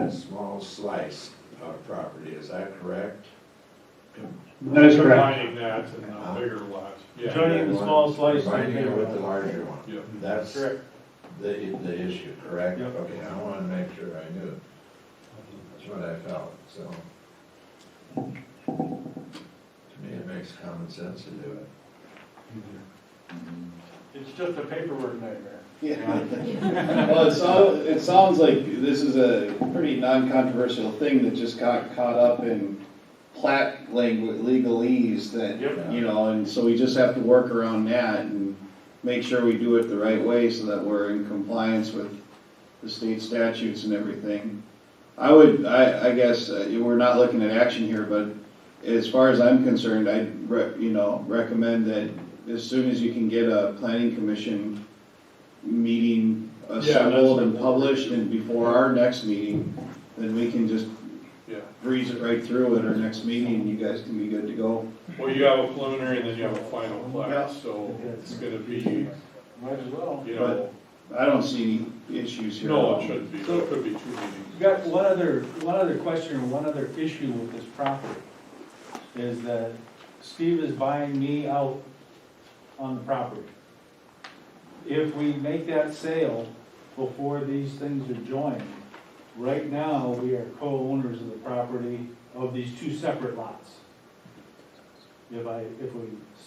that small slice of property, is that correct? That is correct. Combining that and the bigger lot. Yeah. Joining the small slice. Combining it with the larger one. Yeah. That's Correct. the issue, correct? Yep. Okay, I wanted to make sure I knew. That's what I felt, so. To me, it makes common sense to do it. It's just a paperwork nightmare. Well, it sounds like this is a pretty non-controversial thing that just got caught up in plat language, legalese that, Yep. you know, and so we just have to work around that and make sure we do it the right way so that we're in compliance with the state statutes and everything. I guess, we're not looking at action here, but as far as I'm concerned, I'd, recommend that as soon as you can get a planning commission meeting assembled and published and before our next meeting, then we can just Yeah. breeze it right through at our next meeting, and you guys can be good to go. Well, you have a preliminary and then you have a final Yeah. plat, so it's gonna be, Might as well. you know, I don't see any issues here. no, it shouldn't be, but it could be 2 meetings. We've got one other question or one other issue with this property, is that Steve is buying me out on the property. If we make that sale before these things are joined, right now, we are co-owners of the property of these two separate lots. If I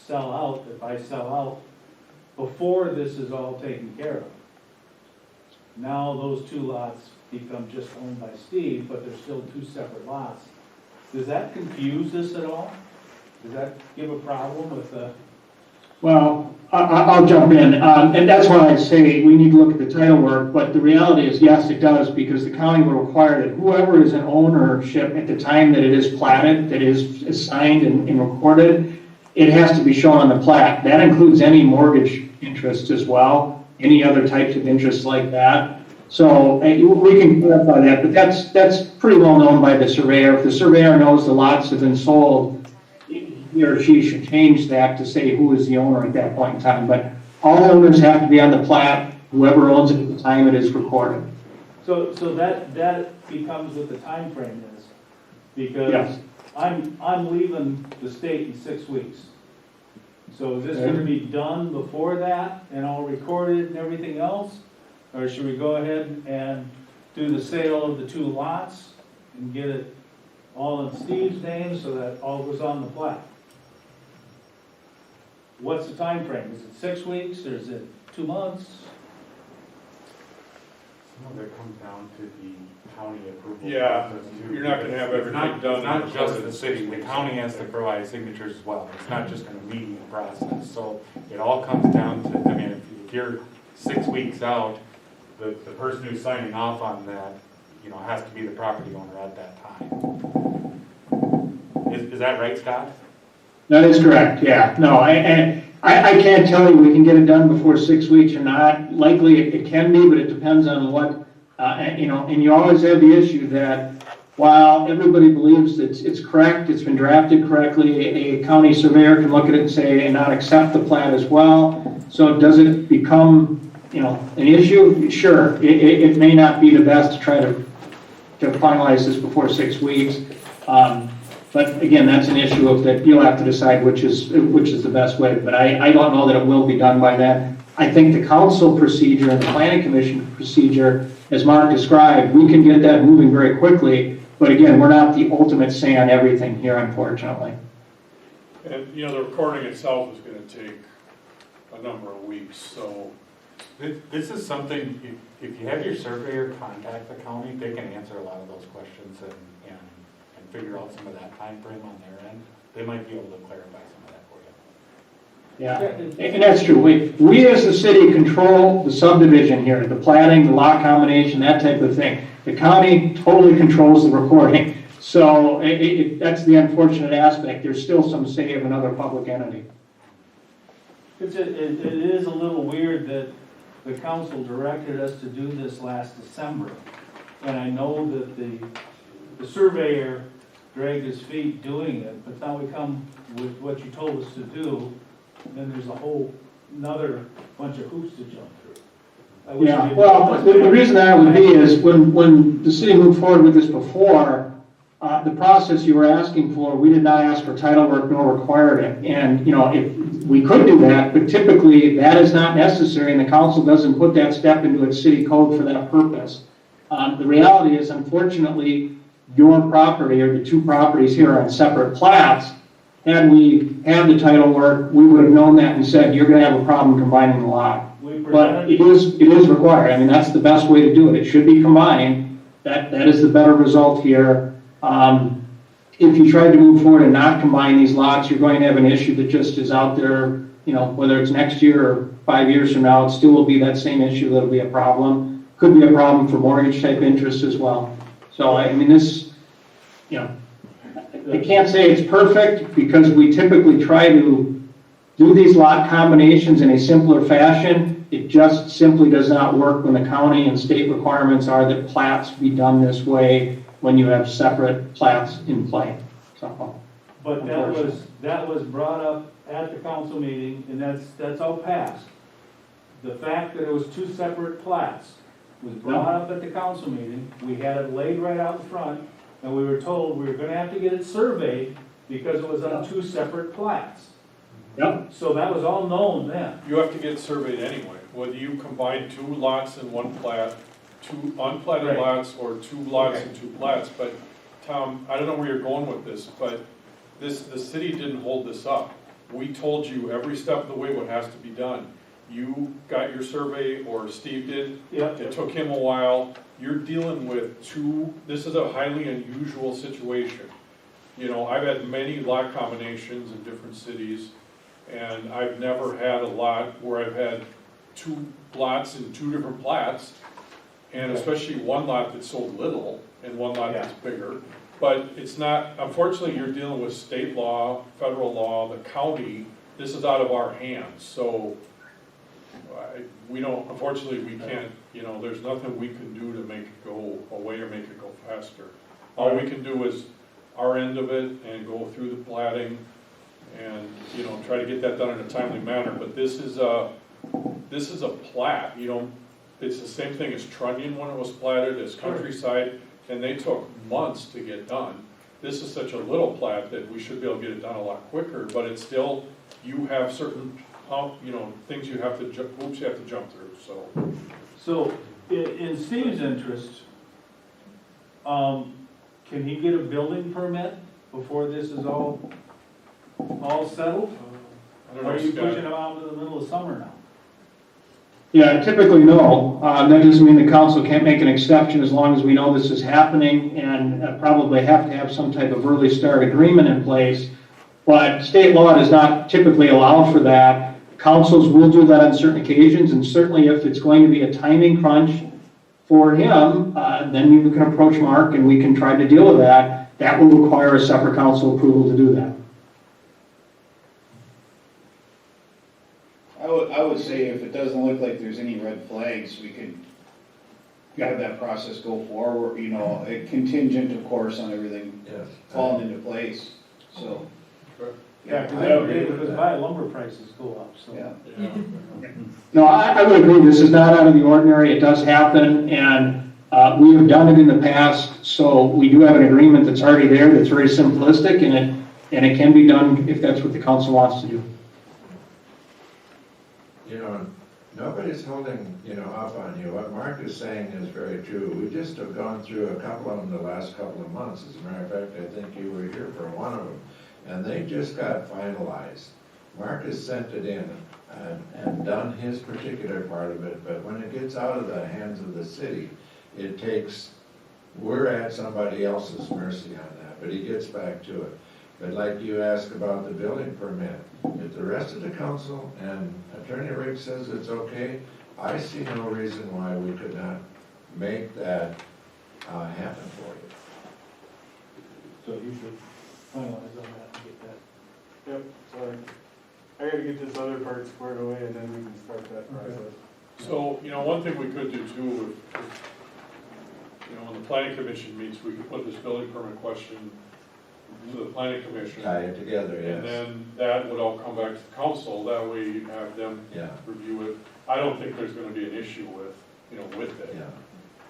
sell out before this is all taken care of, now those two lots become just owned by Steve, but they're still two separate lots. Does that confuse this at all? Does that give a problem with the? Well, I'll jump in, and that's why I say we need to look at the title work, but the reality is, yes, it does, because the county will require that whoever is in ownership at the time that it is platted, that is signed and recorded, it has to be shown on the plat. That includes any mortgage interest as well, any other types of interests like that. So we can clarify that, but that's pretty well known by the surveyor. If the surveyor knows the lots have been sold, he or she should change that to say who is the owner at that point in time. But all owners have to be on the plat, whoever owns it at the time it is recorded. So that becomes what the time frame is, because Yes. I'm leaving the state in 6 weeks. So is this gonna be done before that and all recorded and everything else? Or should we go ahead and do the sale of the two lots and get it all in Steve's name so that all goes on the plat? What's the time frame? Is it 6 weeks or is it 2 months? Some of it comes down to the county approval. Yeah, process, too. you're not gonna have It's everything not- done It's not in just the the city, the weeks. county has to provide signatures as well. It's not just an immediate process. So it all comes down to, I mean, if you're 6 weeks out, the person who's signing off on that, you know, has to be the property owner at that time. Is that right, Scott? That is correct, yeah. No, I can't tell you we can get it done before 6 weeks or not. Likely it can be, but it depends on what, and you always have the issue that while everybody believes it's correct, it's been drafted correctly, a county surveyor can look at it and say, and not accept the plan as well. So does it become, an issue? Sure, it may not be the best to try to finalize this before 6 weeks. But again, that's an issue of that you'll have to decide which is the best way. But I don't know that it will be done by then. I think the council procedure and the planning commission procedure, as Mark described, we can get that moving very quickly. But again, we're not the ultimate say on everything here, unfortunately. And, the recording itself is gonna take a number of weeks, so. This is something, if you have your surveyor contact the county, they can answer a lot of those questions and figure out some of that time frame on their end. They might be able to clarify some of that for you. Yeah, and that's true. We as the city control the subdivision here, the platting, the lot combination, that type of thing. The county totally controls the recording. So that's the unfortunate aspect. There's still some say of another public entity. It is a little weird that the council directed us to do this last December. And I know that the surveyor dragged his feet doing it, but now we come with what you told us to do, then there's a whole another bunch of hoops to jump through. I wish Yeah, we did well, this the back. reason that would be is when the city moved forward with this before, the process you were asking for, we did not ask for title work nor required it. And, you know, if, we could do that, but typically that is not necessary and the council doesn't put that step into its city code for that purpose. The reality is, unfortunately, your property or the two properties here are on separate plats. Had we had the title work, we would have known that and said, you're gonna have a problem combining the lot. We But presented, it is required, I mean, that's the best way to do it, it should be combined, that is the better result here. If you tried to move forward and not combine these lots, you're going to have an issue that just is out there, you know, whether it's next year or 5 years from now, it still will be that same issue that'll be a problem. Could be a problem for mortgage type interest as well. So, I mean, this, you know, I can't say it's perfect because we typically try to do these lot combinations in a simpler fashion. It just simply does not work when the county and state requirements are that plats be done this way when you have separate plats in play. So, but that was brought up at the council meeting, and that's all passed. The fact that it was two separate plats was brought up at the council meeting, we had it laid right out in front, and we were told we were gonna have to get it surveyed because it was on two separate plats. Yep. So that was all known then. You have to get surveyed anyway, whether you combine two lots in one plat, two unplatted Right. lots, or two lots Okay. and two plats. But Tom, I don't know where you're going with this, but the city didn't hold this up. We told you every step of the way what has to be done. You got your survey, or Steve did, Yep. it took him a while. You're dealing with this is a highly unusual situation. You know, I've had many lot combinations in different cities, and I've never had a lot where I've had two lots in two different plats, and especially one lot that's so little and one lot that's bigger. But it's not, unfortunately, you're dealing with state law, federal law, the county, this is out of our hands, so we don't, unfortunately, we can't, you know, there's nothing we can do to make it go away or make it go faster. All we can do is our end of it and go through the platting and, you know, try to get that done in a timely manner, but this is a plat, you know, it's the same thing as Trunnion when it was platted, as Countryside, and they took months to get done. This is such a little plat that we should be able to get it done a lot quicker, but it's still, you have certain, you know, things you have to, hoops you have to jump through, so. So, in Steve's interest, can he get a building permit before this is all settled? I don't Or know, are you Scott. pushing him out into the middle of summer now? yeah, typically no. That doesn't mean the council can't make an exception as long as we know this is happening and probably have to have some type of early start agreement in place. But state law does not typically allow for that. Councils will do that on certain occasions, and certainly if it's going to be a timing crunch for him, then you can approach Mark and we can try to deal with that. That will require a separate council approval to do that. I would say if it doesn't look like there's any red flags, we could have that process go forward, you know, contingent, of course, on everything Yes. falling into place, so. Yeah, because buy lumber prices go up, so. Yeah. Yeah. No, I would agree, this is not out of the ordinary, it does happen, and we have done it in the past, so we do have an agreement that's already there, that's very simplistic, and it can be done if that's what the council wants to do. You know, nobody's holding, you know, up on you. What Mark is saying is very true. We just have gone through a couple of them the last couple of months. As a matter of fact, I think you were here for one of them. And they just got finalized. Mark has sent it in and done his particular part of it, but when it gets out of the hands of the city, it takes, we're at somebody else's mercy on that, but he gets back to it. But like you asked about the building permit, if the rest of the council and Attorney Rick says it's okay, I see no reason why we could not make that happen for you. So you should finalize on that and get that. Yep, sorry. I gotta get this other part squared away and then we can start that process. So, you know, one thing we could do too, if, you know, when the planning commission meets, we could put this building permit question to the planning commission. Tie it together, And yes. then that would all come back to the council, that way you have them Yeah, review it. I don't think there's gonna be an issue with, with it. yeah.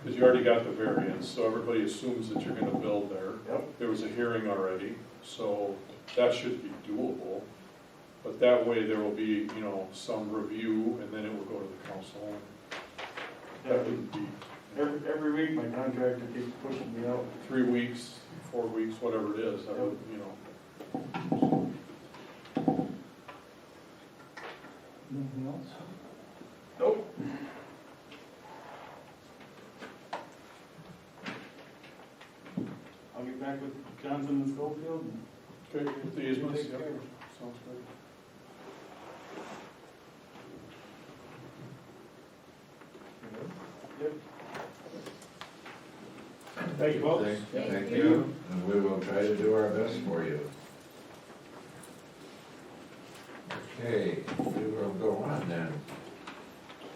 Because you already got the variance, so everybody assumes that you're gonna build there. Yep. There was a hearing already, so that should be doable. But that way there will be, some review, and then it will go to the council. That wouldn't be Every week, my contractor keeps pushing me out. 3 weeks, 4 weeks, whatever it is, I would, Anything else? Nope. I'll get back with Johnson and Schofield and Okay, with the easements, take yep, care of it. sounds good. Yep. Thank you, folks. Thank you, and we will try to do our best for you. Okay, we will go on then.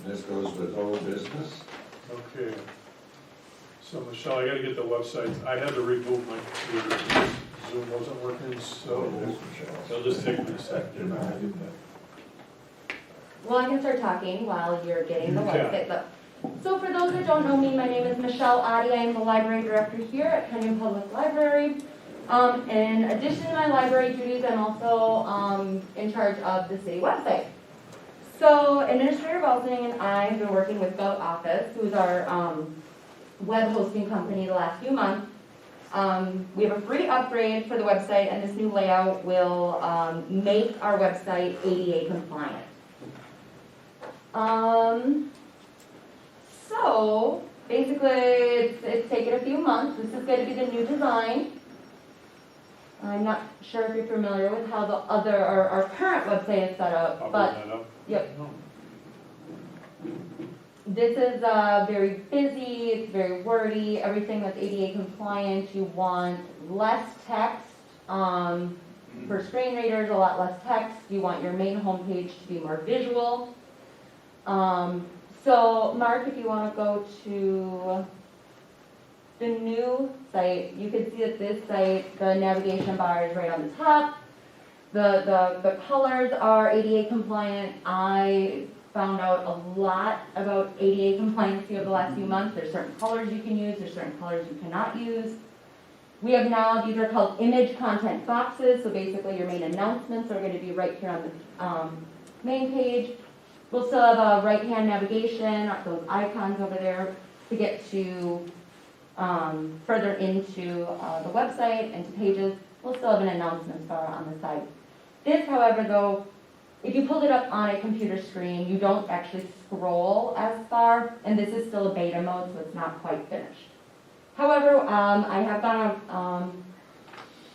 This goes with old business. Okay. So Michelle, I gotta get the websites. I had to reboot my computer because Zoom wasn't working, so it'll just take me a second. Well, I can start talking while you're getting the You can. website up. So for those that don't know me, my name is Michelle Adi. I am the library director here at Kenyon Public Library. In addition to my library duties, I'm also in charge of the city website. So Administrator Belsing and I have been working with GovOffice, who's our web hosting company the last few months. We have a free upgrade for the website, and this new layout will make our website ADA compliant. So basically, it's taken a few months. This is going to be the new design. I'm not sure if you're familiar with how our current website is set up, I'll but bring that up. yep. This is very busy, it's very wordy, everything that's ADA compliant. You want less text for screen readers, a lot less text. You want your main homepage to be more visual. So Mark, if you want to go to the new site, you can see that this site, the navigation bar is right on the top. The colors are ADA compliant. I found out a lot about ADA compliancy over the last few months. There's certain colors you can use, there's certain colors you cannot use. We have now, these are called image content boxes, so basically your main announcements are going to be right here on the main page. We'll still have a right-hand navigation, those icons over there to get to further into the website and to pages. We'll still have an announcements bar on the side. This, however, though, if you pulled it up on a computer screen, you don't actually scroll as far, and this is still a beta mode, so it's not quite finished. However, I have gone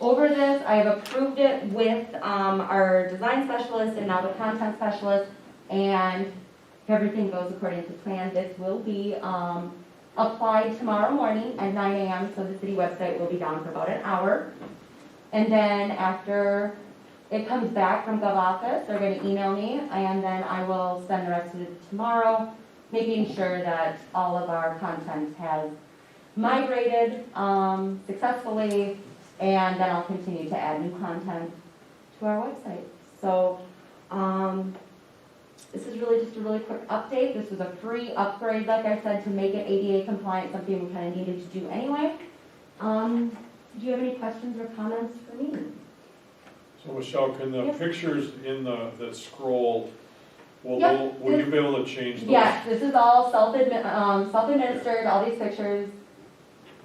over this. I have approved it with our design specialist and now the content specialist, and if everything goes according to plan, this will be applied tomorrow morning at 9 a.m., so the city website will be down for about an hour. And then after it comes back from GovOffice, they're going to email me, and then I will spend the rest of it tomorrow making sure that all of our content has migrated successfully, and then I'll continue to add new content to our website. So this is really just a really quick update. This was a free upgrade, like I said, to make it ADA compliant, something we kind of needed to do anyway. Do you have any questions or comments for me? So Michelle, can the Yes. pictures in that scroll, will Yep. you be able to change those? Yes, this is all self-administered, all these pictures.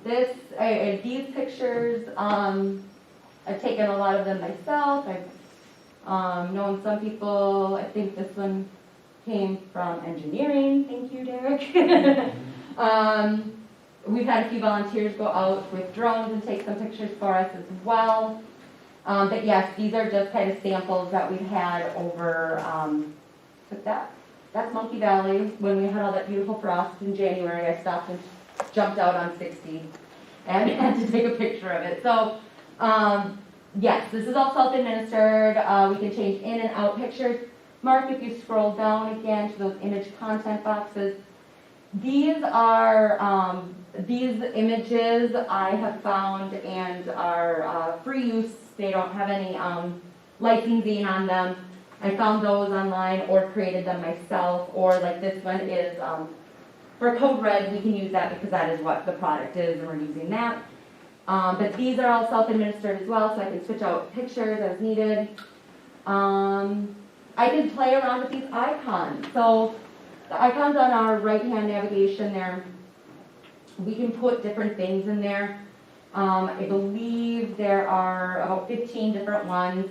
These pictures, I've taken a lot of them myself. I've known some people. I think this one came from engineering. Thank you, Derek. We've had a few volunteers go out with drones and take some pictures for us as well. But yes, these are just kind of samples that we've had over, that's Monkey Valley. When we had all that beautiful frost in January, I stopped and jumped out on 60 and had to take a picture of it. So, yes, this is all self-administered. We can change in and out pictures. Mark, if you scroll down again to those image content boxes, These are, these images I have found and are free use. They don't have any licensing on them. I found those online or created them myself, or like this one is, for Code Red, we can use that because that is what the product is and we're using that. But these are all self-administered as well, so I can switch out pictures as needed. I can play around with these icons. So the icons on our right-hand navigation there, we can put different things in there. I believe there are about 15 different ones.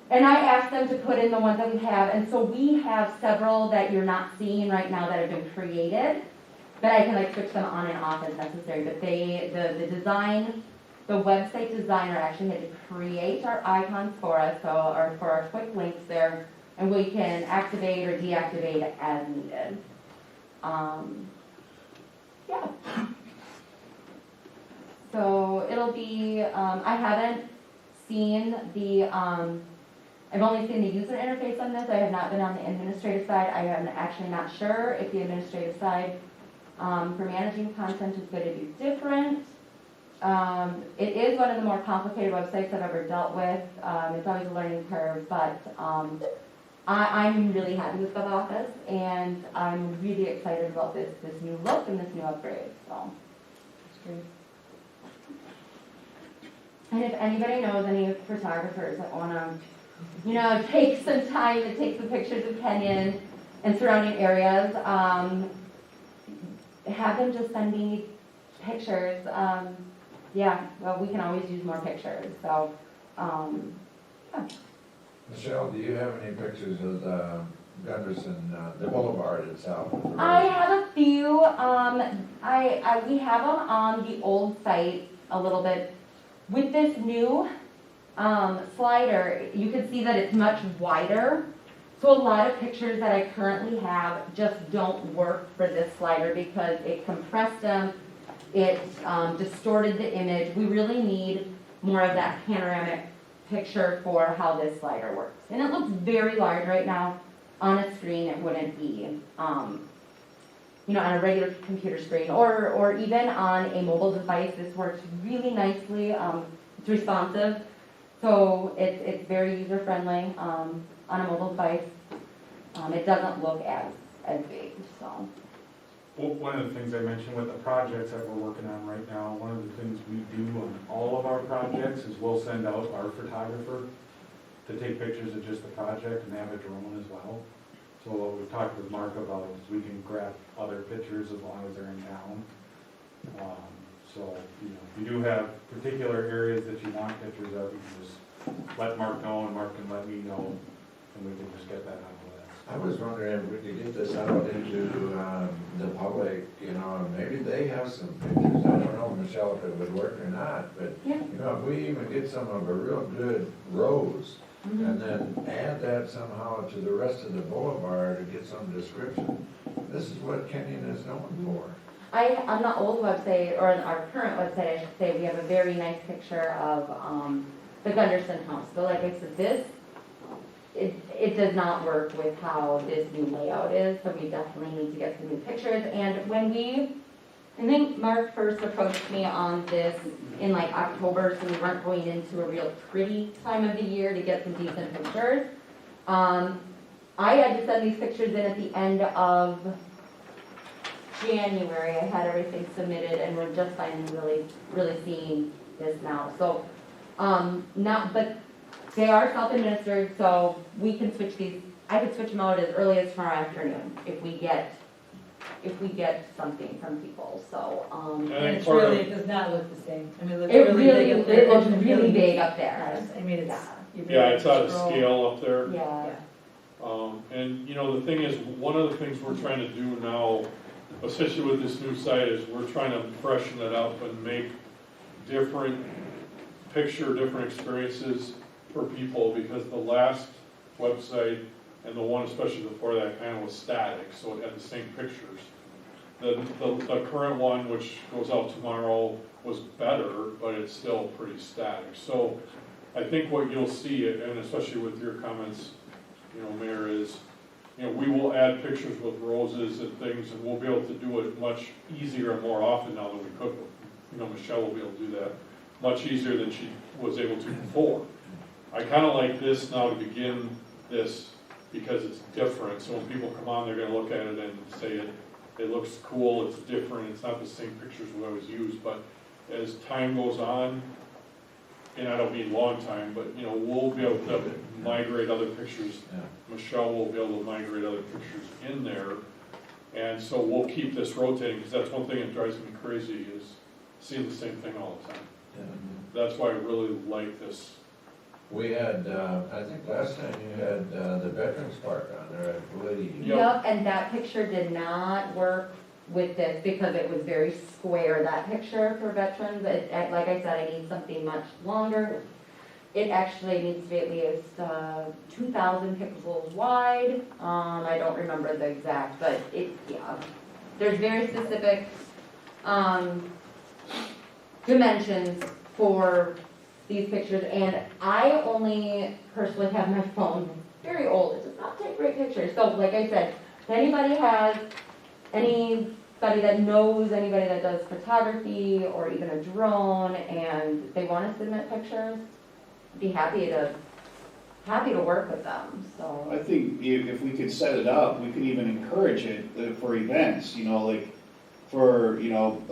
And I asked them to put in the ones that we have, and so we have several that you're not seeing right now that have been created, but I can like switch them on and off as necessary. But the design, the website designer actually had to create our icons for us, so for our quick links there, and we can activate or deactivate as needed. Yeah. So it'll be, I haven't seen the, I've only seen the user interface on this. I have not been on the administrative side. I am actually not sure if the administrative side for managing content is going to be different. It is one of the more complicated websites I've ever dealt with. It's always a learning curve, but I'm really happy with GovOffice, and I'm really excited about this new look and this new upgrade. So, it's great. And if anybody knows any photographers that want to, take some time to take some pictures of Kenyon and surrounding areas, have them just send me pictures. Well, we can always use more pictures. So, yeah. Michelle, do you have any pictures of the Gunderson, the boulevard itself? I have a few. We have them on the old site a little bit. With this new slider, you can see that it's much wider. So a lot of pictures that I currently have just don't work for this slider because it compressed them, it distorted the image. We really need more of that panoramic picture for how this slider works. And it looks very large right now. On a screen, it wouldn't be, on a regular computer screen or even on a mobile device. This works really nicely. It's responsive, so it's very user friendly on a mobile device. It doesn't look as big. So. Well, one of the things I mentioned with the projects that we're working on right now, one of the things we do on all of our projects is we'll send out our photographer to take pictures of just the project and have a drone as well. So what we've talked with Mark about is we can grab other pictures as long as they're in town. So, if you do have particular areas that you want pictures of, you can just let Mark know and Mark can let me know, and we can just get that on the list. I was wondering if we could get this out into the public, maybe they have some pictures. I don't know, Michelle, if it would work or not, but, Yeah. if we even get some of a real good rows, Mm-hmm. and then add that somehow to the rest of the boulevard to get some description. This is what Kenyon is known for. On the old website, or on our current website, I should say, we have a very nice picture of the Gunderson house. So like I said, it does not work with how this new layout is, so we definitely need to get some new pictures. And I think Mark first approached me on this in like October, so we weren't going into a real pretty time of the year to get some decent pictures. I had to send these pictures in at the end of January. I had everything submitted, and we're just finally really seeing this now. So, but they are self-administered, so we can switch these. I could switch them out as early as tomorrow afternoon if we get something from people. So, And And it's part of- really, it does not look the same. I mean, it looks it really big up there. it looks really big up there. Yes, I mean, it's. Yeah. you Yeah, really it's out of scroll. scale up there. Yeah. And the thing is, one of the things we're trying to do now, especially with this new site, is we're trying to freshen it up and make different experiences for people, because the last website and the one especially before that kind of was static, so it had the same pictures. The current one, which goes out tomorrow, was better, but it's still pretty static. So I think what you'll see, and especially with your comments, Mayor, is you know, we will add pictures with roses and things, and we'll be able to do it much easier and more often now than we could. You know, Michelle will be able to do that much easier than she was able to before. I kinda like this now to begin this, because it's different, so when people come on, they're gonna look at it and say it looks cool, it's different, it's not the same pictures we always use, but as time goes on, and I don't mean long time, but, you know, we'll be able to migrate other pictures. Yeah. Michelle will be able to migrate other pictures in there, and so we'll keep this rotating, because that's one thing that drives me crazy, is seeing the same thing all the time. Yeah. That's why I really like this. We had, I think last time you had the Veterans Park on there, I believe. Yep. Yep, and that picture did not work with this because it was very square, that picture for veterans. Like I said, I need something much longer. It actually needs to be at least 2,000 pixels wide. I don't remember the exact, but yeah. There's very specific dimensions for these pictures, and I only personally have my phone, very old, it does not take great pictures. So like I said, if anybody has, anybody that knows anybody that does photography or even a drone and they want to submit pictures, I'd be happy to work with them, so. I think if we could set it up, we could even encourage it for events, you know, like for, you know,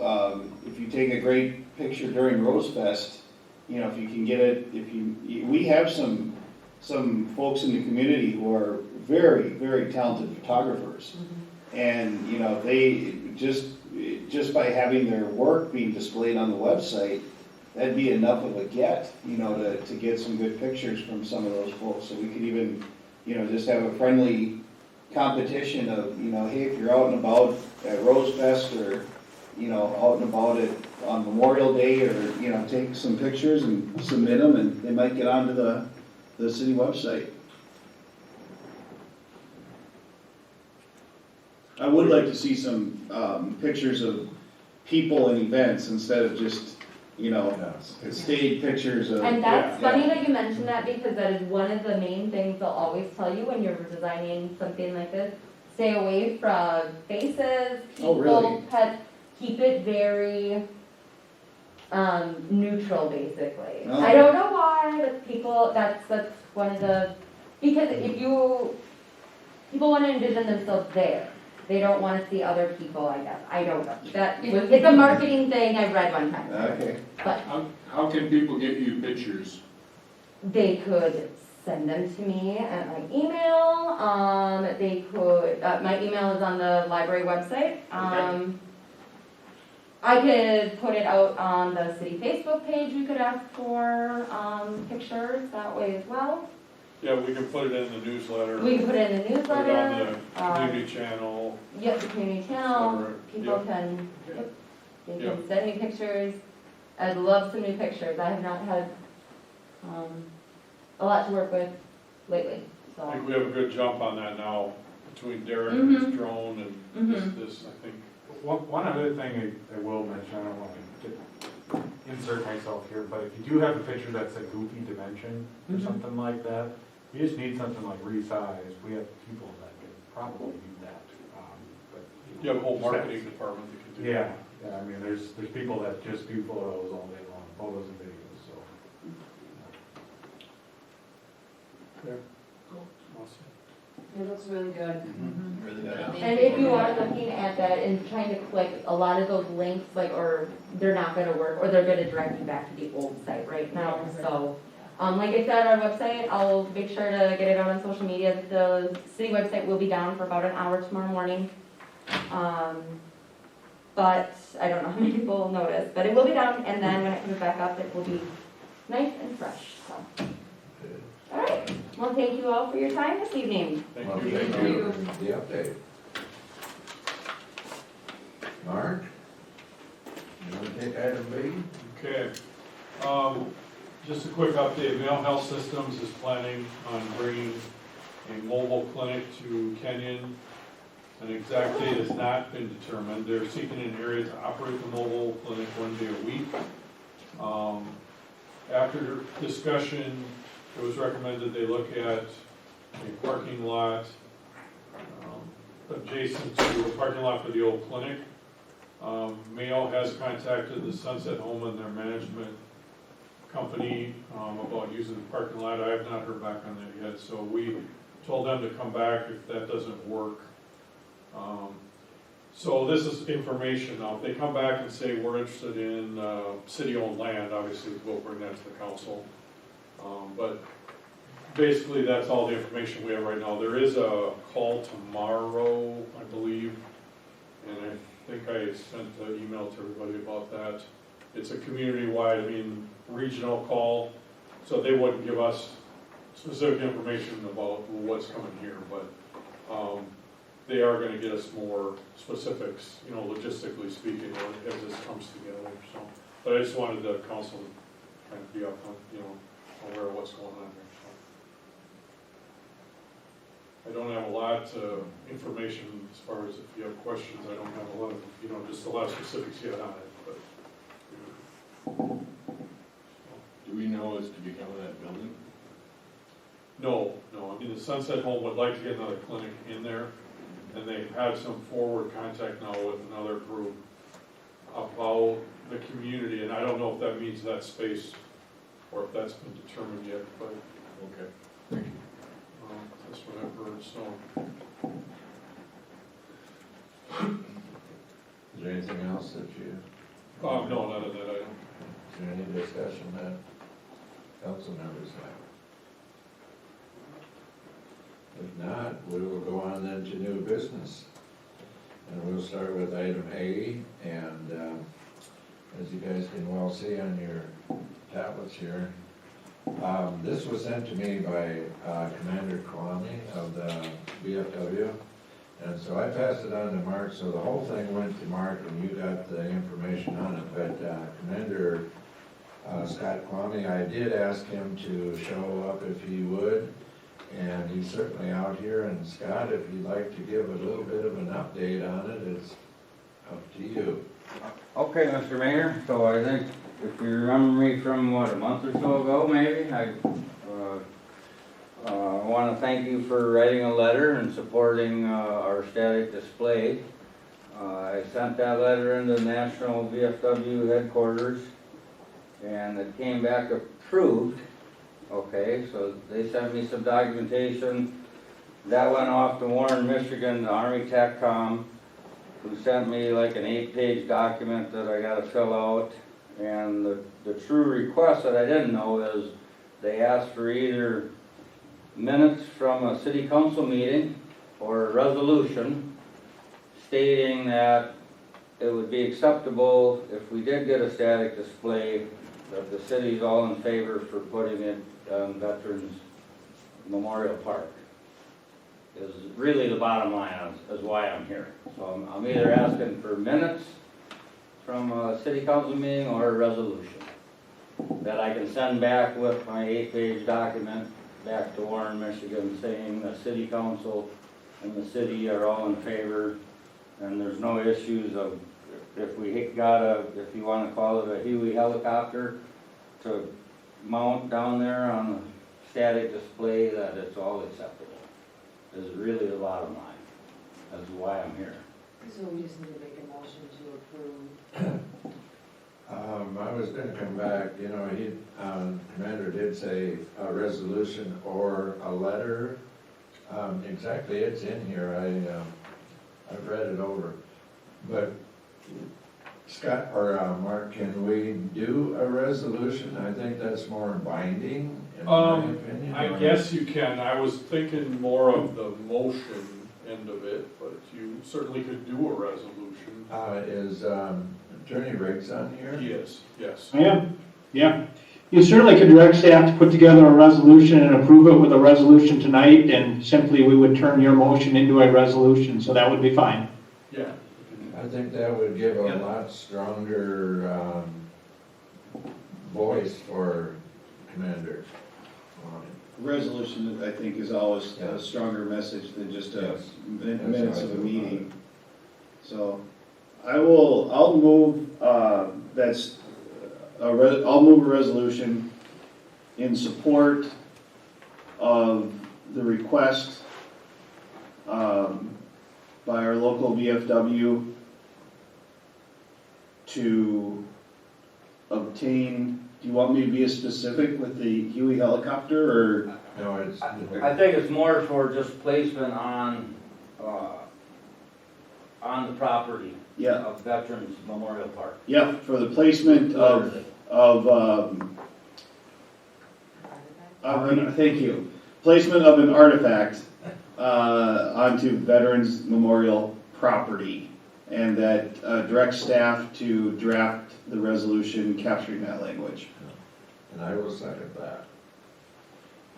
if you take a great picture during Rose Fest, you know, if you can get it, we have some folks in the community who are very, very talented photographers. And, you know, they, just by having their work being displayed on the website, that'd be enough of a get, you know, to get some good pictures from some of those folks. So we could even, you know, just have a friendly competition of, you know, hey, if you're out and about at Rose Fest or, you know, out and about it on Memorial Day, or, you know, take some pictures and submit them, and they might get onto the city website. I would like to see some pictures of people and events instead of just, you know, staged pictures of. And that's yeah, funny that you mentioned that, because that is one of the main things they'll always tell you when you're designing something like this. Stay away from faces, Oh, people, really? pets, keep it very neutral, basically. Oh. I don't know why, but people, that's one of the, because if people want to envision themselves there. They don't want to see other people, I guess. I don't know. It's a marketing thing I read one time. Okay. But How can people get you pictures? they could send them to me at my email. They could, my email is on the library website. I could put it out on the city Facebook page. You could ask for pictures that way as well. Yeah, we can put it in the newsletter. We can put it in the Put it newsletter. on the community channel. Yep, the community channel. Etc. People Yep. can, yep, they Yep. can send me pictures. I'd love some new pictures. I have not had a lot to work with lately, I so. think we have a good jump on that now, between Derek Mhm. and his drone and Mhm. this, I think. One other thing I will mention, I don't want to insert myself here, but if you do have a picture that's a goofy dimension or Mhm. something like that, you just need something like resized. We have people that can probably do that. But You have a whole marketing department that can do Yeah, that. yeah, I mean, there's people that just do photos all day long, photos and videos, so. It looks really good. Really good. And if you are looking at that and trying to click, a lot of those links, like, or they're not gonna work, or they're gonna direct you back to the old site right now, so. Like I said, our website, I'll make sure to get it out on social media. The city website will be down for about an hour tomorrow morning. But I don't know how many people will notice, but it will be down, and then when it comes back up, it will be nice and fresh, so. All right, well, thank you all for your time this evening. Thank Well, you. thank you for the update. Mark? You want to take item B? Okay. Just a quick update, Mental Health Systems is planning on bringing a mobile clinic to Kenyon. An exact date has not been determined. They're seeking an area to operate the mobile clinic 1 day a week. After discussion, it was recommended they look at a parking lot adjacent to the parking lot for the old clinic. Mayo has contacted the Sunset Home and their management company about using the parking lot. I have not heard back on that yet, so we told them to come back if that doesn't work. So this is information. Now, if they come back and say we're interested in city-owned land, obviously we'll bring that to the council. But basically, that's all the information we have right now. There is a call tomorrow, I believe, and I think I sent an email to everybody about that. It's a community-wide, regional call, so they wouldn't give us specific information about what's coming here, but they are gonna get us more specifics, logistically speaking, as this comes together, so. But I just wanted the council to kind of be up on, aware of what's going on there, so. I don't have a lot of information as far as if you have questions, I don't have a lot of, just a lot of specifics yet on it, but. Do we know as to become that building? No, the Sunset Home would like to get another clinic in there, and they've had some forward contact now with another group about the community, and I don't know if that means that space, or if that's been determined yet, but. Okay, thank you. That's what I've heard, so. Is there anything else that you, No, none of that item. is there any discussion that council members have? If not, we will go on then to new business. And we'll start with item A, and as you guys can well see on your tablets here, this was sent to me by Commander Kwame of the VFW, and so I passed it on to Mark, so the whole thing went to Mark and you got the information on it, but Commander Scott Kwame, I did ask him to show up if he would, and he's certainly out here, and Scott, if you'd like to give a little bit of an update on it, it's up to you. Okay, Mr. Mayor, so I think if you remember me from, a month or so ago, maybe, I want to thank you for writing a letter and supporting our static display. I sent that letter into the National VFW headquarters, and it came back approved. Okay, so they sent me some documentation. That went off to Warren, Michigan, the Army TACCOM, who sent me like an 8-page document that I gotta fill out. And the true request that I didn't know is they asked for either minutes from a city council meeting or a resolution stating that it would be acceptable if we did get a static display, that the city's all in favor for putting it on Veterans Memorial Park. Is really the bottom line is why I'm here. So I'm either asking for minutes from a city council meeting or a resolution that I can send back with my 8-page document back to Warren, Michigan, saying the city council and the city are all in favor, and there's no issues of if we got if you want to call it a Huey helicopter to mount down there on the static display, that it's all acceptable. Is really the bottom line. That's why I'm here. So we just need to make a motion to approve. I was gonna come back, Commander did say a resolution or a letter. Exactly, it's in here, I've read it over. But Scott, or Mark, can we do a resolution? I think that's more binding, in my opinion. I guess you can. I was thinking more of the motion end of it, but you certainly could do a resolution. Is Attorney Riggs on here? Yes, yes. I am, yeah. You certainly could direct staff to put together a resolution and approve it with a resolution tonight, and simply we would turn your motion into a resolution, so that would be fine. Yeah. I think that would give a lot stronger voice for Commander. Resolution, I think, is always a stronger message than just minutes of a meeting. So I'll move, I'll move a resolution in support of the request by our local VFW to obtain, do you want me to be as specific with the Huey helicopter, or? No, it's, I think it's more for just placement on the property Yeah, of Veterans Memorial Park. yeah, for the placement thank you, placement of an artifact, onto Veterans Memorial property. And that, directs staff to draft the resolution capturing that language. and I will second that.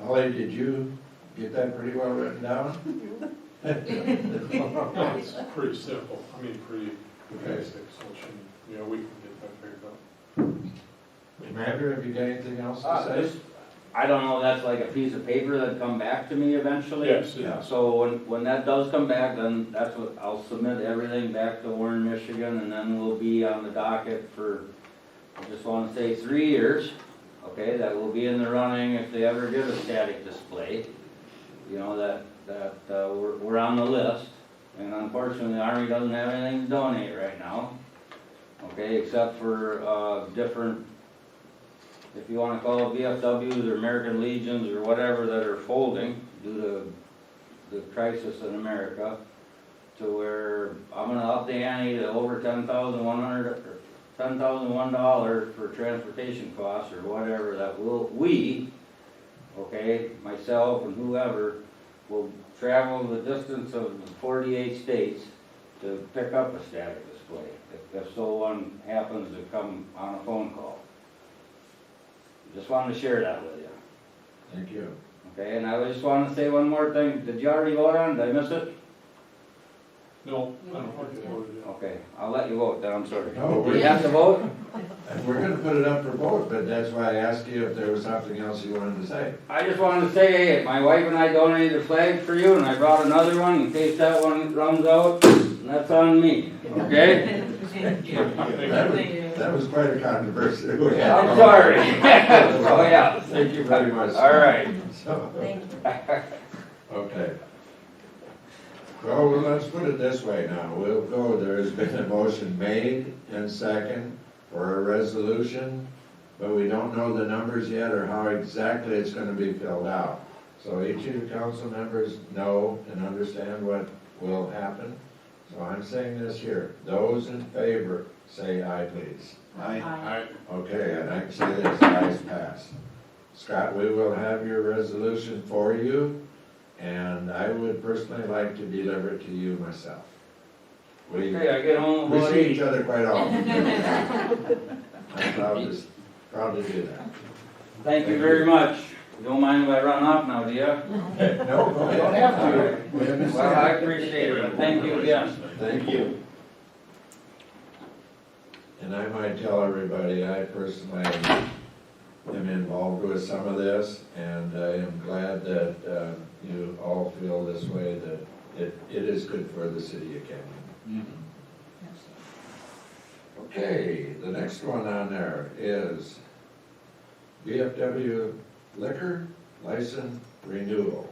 Holly, did you get that pretty well written down? No, it's pretty simple, I mean, pretty Okay. basic, so it shouldn't, we can get that figured out. Commander, have you got anything else to say? I don't know, that's like a piece of paper that'd come back to me eventually. Yes, it Yeah. is. So when that does come back, then that's what, I'll submit everything back to Warren, Michigan, and then we'll be on the docket for, I just wanna say 3 years. Okay, that will be in the running if they ever get a static display. You know, we're on the list. And unfortunately, the Army doesn't have anything to donate right now. Okay, except for, different, if you wanna call it VFWs or American Legions or whatever that are folding due to the crisis in America, to where I'm gonna up the ante to over $10,100 for transportation costs or whatever that okay, myself and whoever, will travel the distance of 48 states to pick up a static display, if so one happens to come on a phone call. Just wanted to share that with you. Thank you. Okay, and I just want to say one more thing. Did you already vote on it? Did I miss it? No, I don't think it would, Okay, I'll let you vote then, I'm sorry. No, Do you have to vote? We're gonna put it up for vote, but that's why I asked you if there was something else you wanted to say. I just wanted to say, hey, my wife and I donated a flag for you, and I brought another one in case that one runs out, and that's on me, okay? That was quite a controversy. I'm sorry. Oh, yeah. Thank you very much. All right. So, Thank you. okay. Well, let's put it this way now. We'll go, there has been a motion made and second for a resolution, but we don't know the numbers yet or how exactly it's gonna be filled out. So each of you council members know and understand what will happen. So I'm saying this here. Those in favor, say aye, please. Aye. Okay, and I can say this, ayes pass. Scott, we will have your resolution for you, and I would personally like to deliver it to you myself. We Okay, I get home we about see 8. each other quite often. I'm proud to do that. Thank you very much. You don't mind if I run off now, do you? No, go ahead. Don't have to. We understand. Well, I appreciate it. Thank you again. Thank you. And I might tell everybody, I personally am involved with some of this, and I am glad that you all feel this way, that it is good for the city of Kenyon. Okay, the next one on there is VFW liquor license renewal.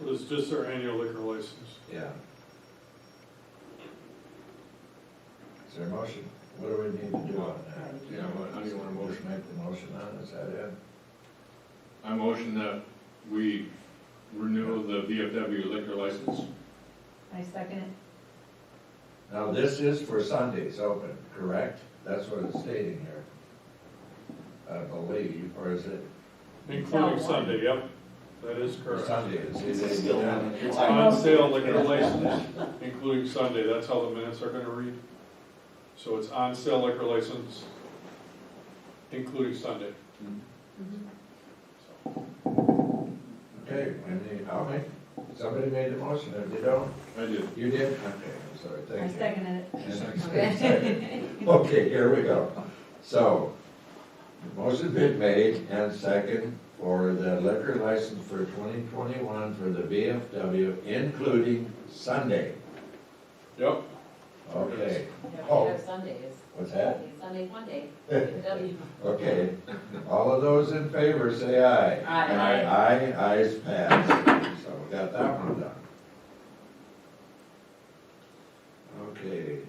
It's just our annual liquor license. Yeah. Is there a motion? What do we need to do on that? Yeah, how do you want a motion? Just make the motion on, is that it? I motion that we renew the VFW liquor license. I second it. Now, this is for Sundays open, correct? That's what it's stating here. I believe, or is it Including Sunday, yep, that is correct. Sundays? It's on sale liquor license, including Sunday, that's how the minutes are gonna read. So it's on sale liquor license, including Sunday. Okay, I'll make, somebody made the motion, if you don't, I did. you did? Okay, I'm sorry, I thank you. seconded it. Okay, here we go. So, motion been made and second for the liquor license for 2021 for the VFW, including Sunday. Yep, Okay, Yeah, Oh. we have Sundays. what's that? Sunday's Monday. VFW. Okay, all of those in favor, say aye. Aye. Aye, ayes passed. So we got that one done. Okay.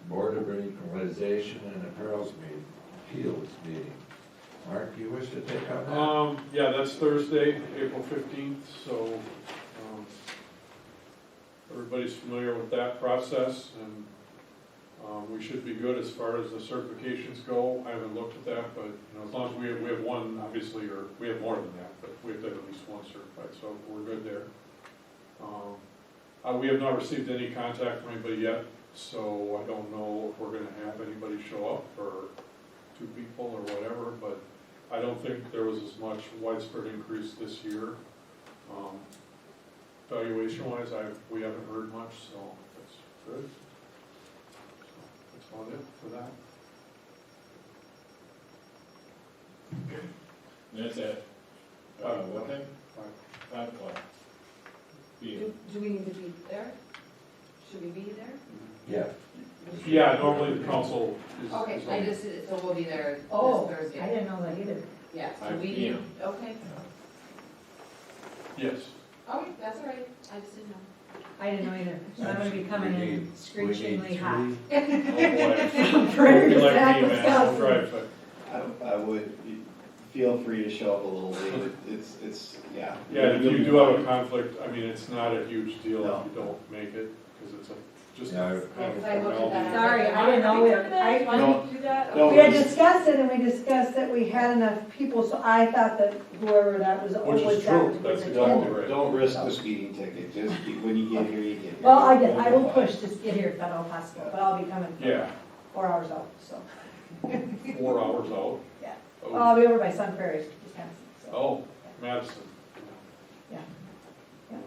Board of Equalization and Appeals meeting. Mark, you wish to take up that? Yeah, that's Thursday, April 15th, so, everybody's familiar with that process, and, we should be good as far as the certifications go. I haven't looked at that, but, as long as we have one, obviously, or we have more than that, but we have to have at least one certified, so we're good there. We have not received any contact from anybody yet, so I don't know if we're gonna have anybody show up for 2 people or whatever, but I don't think there was as much widespread increase this year. Valuation-wise, we haven't heard much, so that's good. So that's about it for that. That's it. What time? 5 o'clock. Do we need to be there? Should we be there? Yeah. Yeah, normally the council is. Okay, is I on- just, so we'll be there Oh, this I Thursday. didn't know that either. Yeah, so 5 we, p.m. okay. Yes. Okay, that's all right. I just didn't know. I didn't know either. So I'm gonna be coming in screechingly hot. Oh, boy. Prayer Be to like me, Zach, man, don't Wisconsin. drive, but, I would, feel free to show up a little late, it's, yeah. yeah, if you do have a conflict, I mean, it's not a huge deal No. if you don't make it, because it's just. Yeah, Yeah, 'cause I looked at that. Sorry, I didn't know it. Why No. did you do that? No. We had discussed it, and we discussed that we had enough people, so I thought that whoever that was Which is always true, that that's was exactly attended. right. Don't risk the speeding ticket, just when you get here, you get here. Well, I will push to get here if at all possible, but I'll be coming Yeah, 4 hours out, so. 4 hours out. Yeah. Oh. Well, I'll be over by Sun Prairie, Wisconsin, so. Oh, Madison.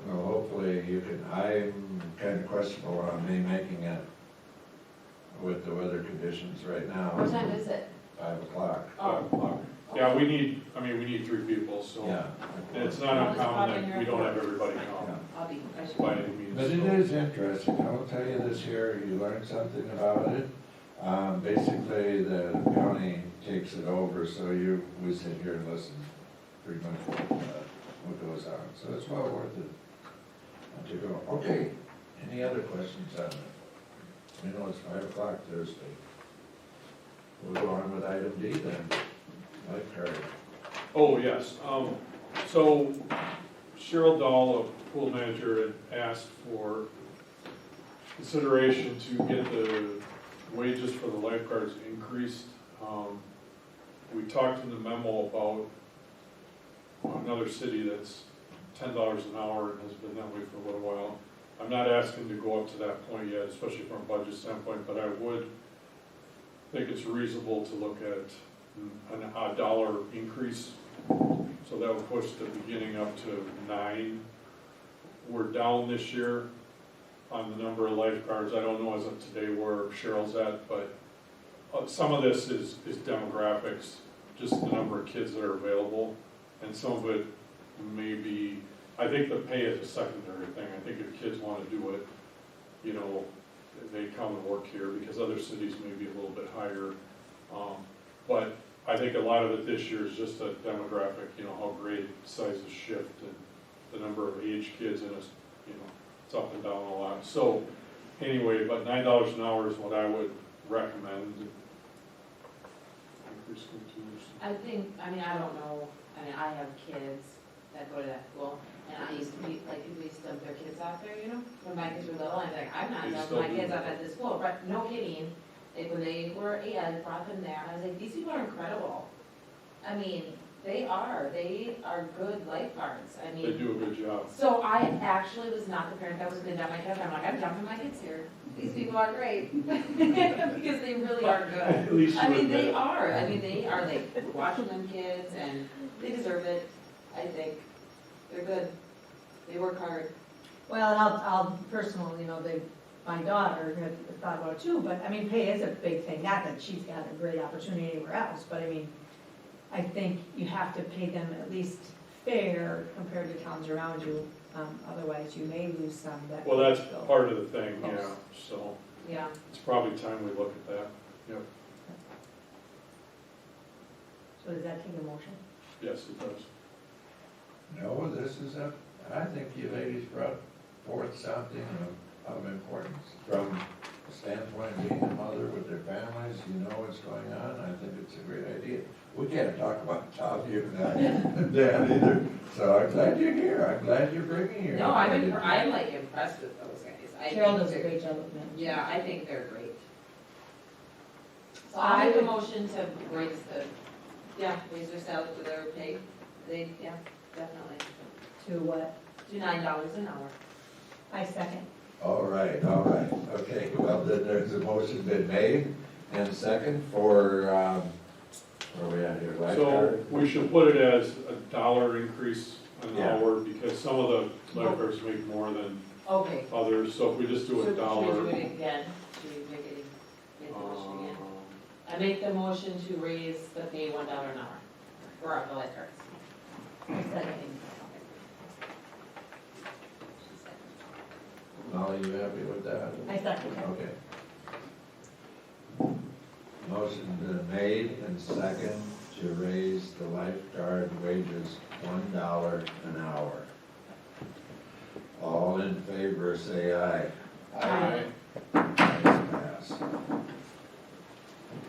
Well, hopefully you can, I'm kind of questionable on me making it with the weather conditions right now. What time is it? 5 o'clock. Oh. Yeah, we need 3 people, so. Yeah. And it's not uncommon that we don't have everybody come I'll be, I should. by any means. But it so. is interesting, I will tell you this year, you learn something about it. Basically, the county takes it over, so we sit here and listen pretty much what goes on, so it's well worth it to go. Okay, any other questions on it? We know it's 5 o'clock Thursday. We'll go on with item D then, lifeguard. Oh, yes. So Cheryl Dahl, a pool manager, had asked for consideration to get the wages for the lifeguards increased. We talked in the memo about another city that's $10 an hour and has been that way for a little while. I'm not asking to go up to that point yet, especially from a budget standpoint, but I would think it's reasonable to look at a dollar increase. So that would push the beginning up to 9. We're down this year on the number of lifeguards. I don't know as of today where Cheryl's at, but some of this is demographics, just the number of kids that are available. And some of it may be, I think the pay is a secondary thing. I think if kids want to do it, you know, they come and work here because other cities may be a little bit higher. But I think a lot of it this year is just a demographic, you know, how grade sizes shift and the number of age kids in us, you know, it's up and down a lot. So anyway, but $9 an hour is what I would recommend. I think, I mean, I don't know, I mean, I have kids that go to that school, and I used to be, like, people used to dump their kids off there, you know? When my kids were little, I'm like, I'm not They dumping still my do kids that. off at this school, but no kidding. Like, when they were 8, I brought them there, and I was like, these people are incredible. I mean, they are good lifeguards, I They mean. do a good job. So I actually was not the parent that was gonna dump my kids, I'm like, I'm dumping my kids here. These people are great, because they really are good. At least I you mean, admit they it. are, I mean, they are like watching them kids and they deserve it, I think. They're good. They work hard. Well, and I'll personally, you know, my daughter had thought about it too, but I mean, pay is a big thing, not that she's got a great opportunity anywhere else, but I mean, I think you have to pay them at least fair compared to towns around you. Otherwise, you may lose some that. Well, that's go. part of the thing, yeah, so Yeah, it's probably time we look at that. Yep, So does that take a motion? yes, it does. No, this is I think you ladies brought forth something of importance from the standpoint of being a mother with their families, you know what's going on, I think it's a great idea. We can't talk about Tom, you and Dan either, so I'm glad you're here, I'm glad you're bringing your. no, I'm like impressed with those guys. I Carol think does a they're- great job of managing. Yeah, I think they're great. So I'll make a motion to raise their salary to their pay. Yeah, definitely. To what? Do $9 an hour. I second. All right, okay, well, then there's a motion been made and second for, where are we at here, So lifeguard? we should put it as $1 increase an Yeah. hour, because some of the lifeguards make more than Okay. others, so if we just do So a dollar. Should we do it again? Should we make the motion again? I make the motion to raise the pay $1 an hour for our lifeguards. I second. Molly, you happy with that? I second. Okay. Motion been made and second to raise the lifeguard wages $1 an hour. All in favor, say aye. Aye. Pass.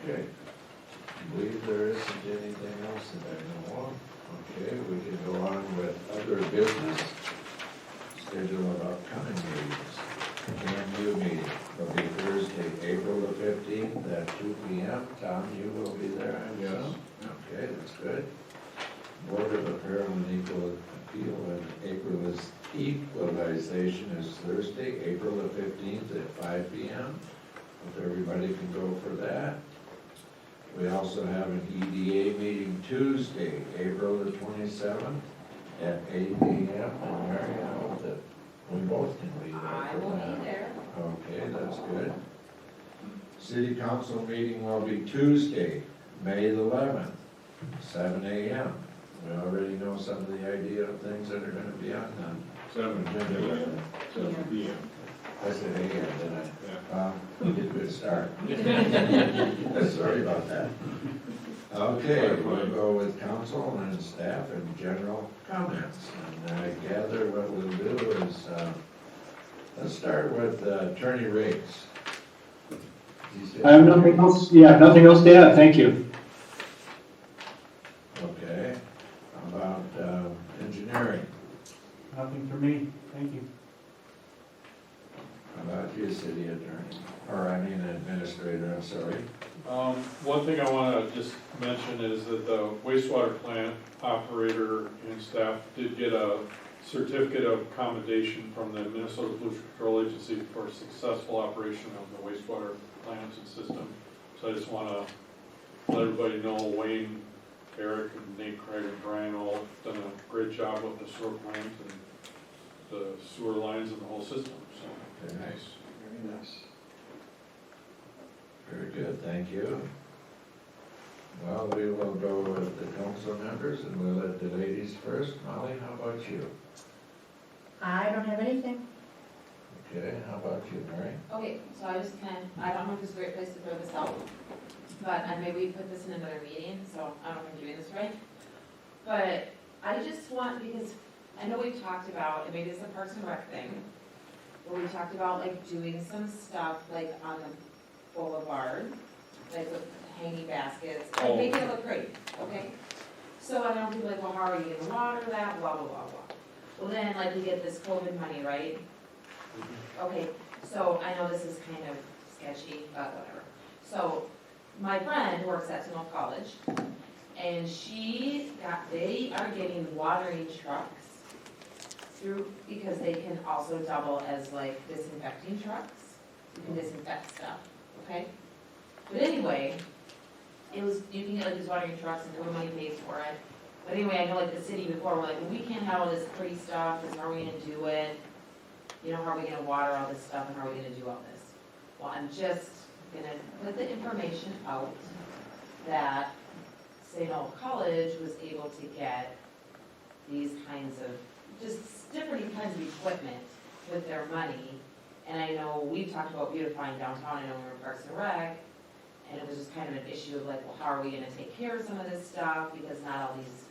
Okay. I believe there isn't anything else that I know of. Okay, we can go on with other business. Schedule of upcoming meetings. KMU meeting will be Thursday, April the 15th at 2 p.m. Tom, you will be there, I assume? Okay, that's good. Board of Apparel and Equal Appeal and Equalization is Thursday, April the 15th at 5 p.m. If everybody can go for that. We also have an EDA meeting Tuesday, April the 27th at 8 a.m. And Mary, I hope that we both can be there. I for will that. be there. Okay, that's good. City council meeting will be Tuesday, May the 11th, 7 a.m. We already know some of the idea of things that are gonna be on the 7 agenda. 7 p.m. I said AM, didn't I? Yeah. You did a good start. Sorry about that. Okay, we'll go with council and staff and general comments. And I gather what we'll do is, let's start with Attorney Riggs. I have nothing else, nothing else to add, thank you. Okay, how about engineering? Nothing for me, thank you. How about you, city attorney? Or I mean administrator, I'm sorry. One thing I want to just mention is that the wastewater plant operator and staff did get a certificate of commendation from the Minnesota Pollution Control Agency for successful operation of the wastewater plants and system. So I just want to let everybody know Wayne, Eric, and Nate, Craig, and Brian all done a great job with the sewer plant and the sewer lines and the whole system, so. Very nice, very nice. Very good, thank you. Well, we will go with the council members and we'll let the ladies first. Molly, how about you? I don't have anything. Okay, how about you, Mary? Okay, so I don't know if this is a great place to throw this out, but maybe we put this in another meeting, so I don't know if I'm doing this right. But I just want, because I know we've talked about, and maybe it's a Parks and Rec thing, where we talked about like doing some stuff like on the boulevard, like with hanging baskets, like Oh. making it look pretty, okay? So I know people are like, well, how are you gonna water that, blah, blah, blah, blah. Well, then like we get this COVID money, right? Okay, so I know this is kind of sketchy, but whatever. So my friend works at Sonoma College, and they are getting watering trucks through, because they can also double as like disinfecting trucks. You can disinfect stuff, okay? But anyway, you can get like these watering trucks and everybody pays for it. But anyway, I know like the city before, we're like, well, we can't have all this pretty stuff, and how are we gonna do it? You know, how are we gonna water all this stuff, and how are we gonna do all this? Well, I'm just gonna put the information out that St. College was able to get these kinds of just different kinds of equipment with their money. And I know we've talked about beautifying downtown, I know we were in Parks and Rec, and it was just kind of an issue of like, well, how are we gonna take care of some of this stuff, because not all these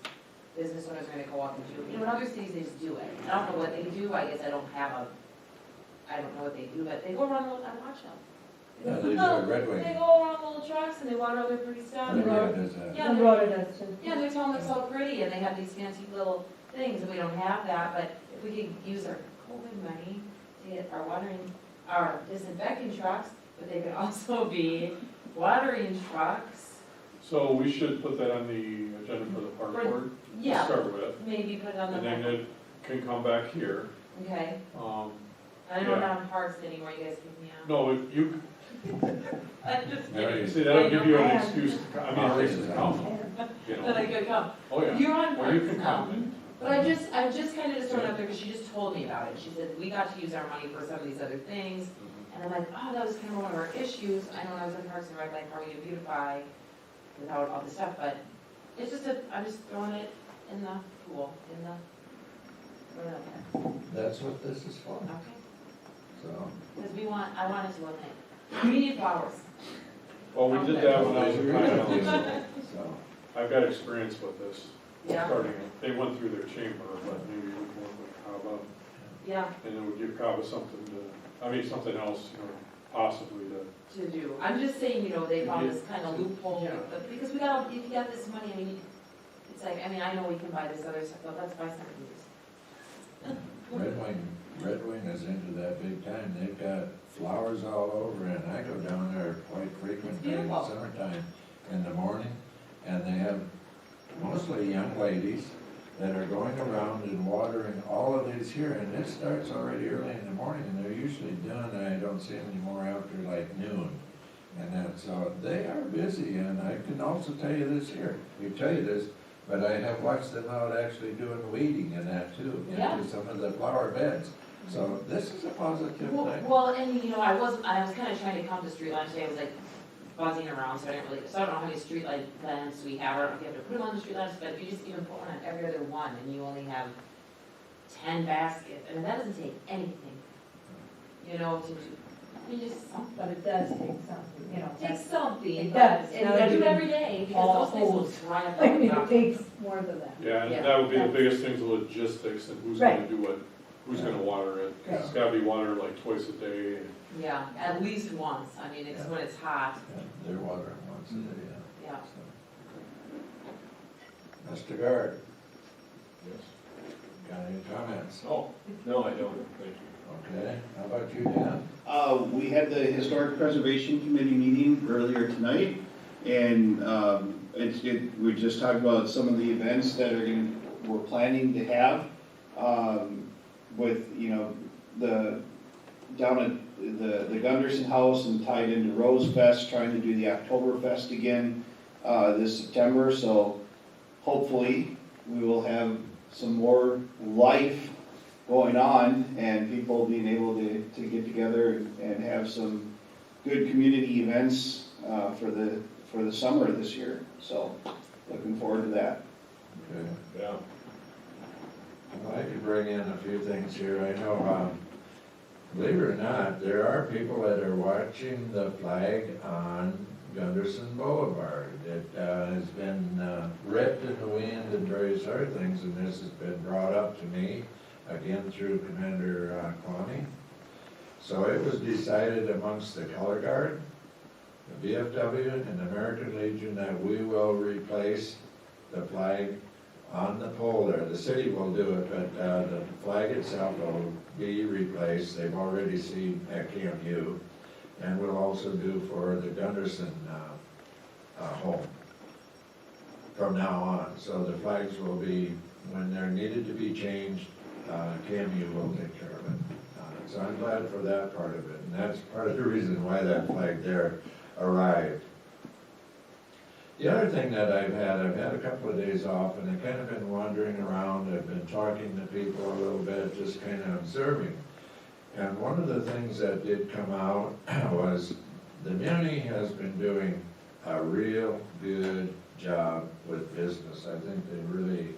business owners are gonna go out and do, you know, in other cities, they just do it. I don't know what they do, I guess I don't know what they do, but they go around, I watch them. Yeah, they do at Red Wing. They go around little trucks and they water all their pretty stuff. Red Wing does that. Yeah, yeah, they're telling us all pretty, and they have these fancy little things, and we don't have that, but if we could use our COVID money to get our disinfecting trucks, but they could also be watering trucks. So we should put that on the agenda for the park board to Yeah, start with, maybe put it on the. and then it can come back here. Okay, I Yeah. know not in parks anymore, you guys give me out. No, if you, I'm just There kidding. you see, that'll give you I an am. excuse, I mean, places to come, you Then I know. could come. Oh, yeah. You're on Well, you parks can now. come. But I'm just kind of just throwing it out there because she just told me about it. She said, we got to use our money for some of these other things. And I'm like, oh, that was kind of one of our issues. I know when I was in Parks and Rec, like, how are we gonna beautify without all this stuff? But it's just I'm just throwing it in the pool, throwing it out That's what this is for, there. Okay. so. Because I wanted to eliminate. We need flowers. Well, we did that when I was in Pine So, I've got experience with this, Yeah, starting it. They went through their chamber, but maybe we can work with Kava, yeah, and then we give Kava something something else, you know, possibly to. to do. I'm just saying, you know, they found this kind of loophole, but because if you got this money, I mean, it's like, I mean, I know we can buy this other stuff, but let's buy some of these. Red Wing is into that big time, they've got flowers all over, and I go down there quite frequently in the beautiful. summertime in the morning, and they have mostly young ladies that are going around and watering all of these here, and it starts already early in the morning, and they're usually done, I don't see them anymore after like noon. And that, so they are busy, and I can also tell you this here, but I have watched them out actually doing weeding and that too, Yeah. into some of the flower beds. So this is a positive thing. Well, and you know, I was kind of trying to come to street lamps today, I was like buzzing around, so I don't know how many street light lamps we have, I don't know if you have to put them on the street lamps, but if you just even put one on every other one, and you only have 10 baskets, I mean, that doesn't take anything, you know, to do, I mean, just something. But it does take something, you know. It takes something, It but, does. and Now I do it you every day, all because those things will holes. dry up. I mean, like it takes more than that. Yeah, and Yeah. that would be the biggest thing, the logistics, and who's Right. gonna do what, who's gonna water it. Right. It's gotta be watered like twice a day. Yeah, at least once, I mean, it's when it's hot, Yeah, they're watering once a day, yeah. yeah. So. Mr. Guard, Yes. got any comments? Oh, no, I don't, thank you. Okay, how about you, Dan? We had the Historic Preservation Committee meeting earlier tonight, and we just talked about some of the events that we're planning to have, with, you know, down at the Gunderson House and tied into Rose Fest, trying to do the Oktoberfest again, this September, so hopefully we will have some more life going on and people being able to get together and have some good community events for the summer this year. So looking forward to that. Okay. Yeah. Well, I could bring in a few things here. I know, believe it or not, there are people that are watching the flag on Gunderson Boulevard. It has been ripped in the wind and various other things, and this has been brought up to me, again through Commander Kwame. So it was decided amongst the Color Guard, the VFW, and the American Legion that we will replace the flag on the pole there. The city will do it, but the flag itself will be replaced. They've already seen at Camp U, and we'll also do for the Gunderson home from now on. So the flags will be, when they're needed to be changed, Camp U will take care of it. So I'm glad for that part of it, and that's part of the reason why that flag there arrived. The other thing that I've had a couple of days off, and I've kind of been wandering around, I've been talking to people a little bit, just kind of observing. And one of the things that did come out was the Muni has been doing a real good job with business. I think they really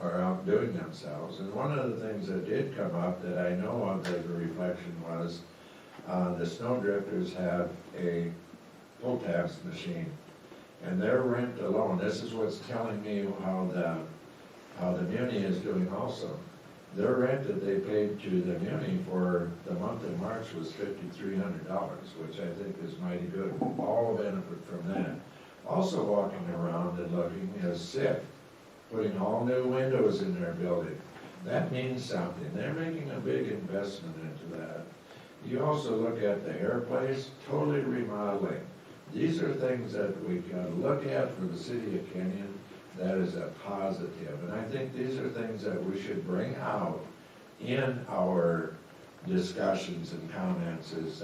are outdoing themselves. And one of the things that did come up that I know of as a reflection was, the snow drifters have a pull tabs machine. And their rent alone, this is what's telling me how the Muni is doing also. Their rent that they paid to the Muni for the month of March was $5,300, which I think is mighty good. All benefit from that. Also walking around and looking is SIF, putting all new windows in their building. That means something. They're making a big investment into that. You also look at the hair place, totally remodeling. These are things that we can look at for the city of Kenyon. That is a positive. And I think these are things that we should bring out in our discussions and comments is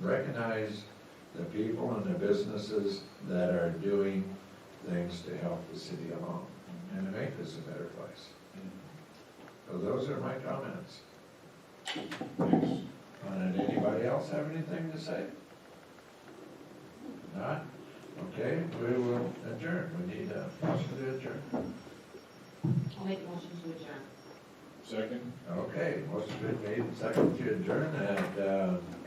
recognize the people and the businesses that are doing things to help the city along and to make this a better place. So those are my comments. Thanks. Anybody else have anything to say? Not? Okay, we will adjourn. We need a motion to adjourn. I'll make a motion to adjourn. Second? Okay, motion been made and second to adjourn at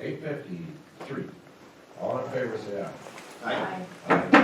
8:53. All in favor, say aye. Aye. Aye.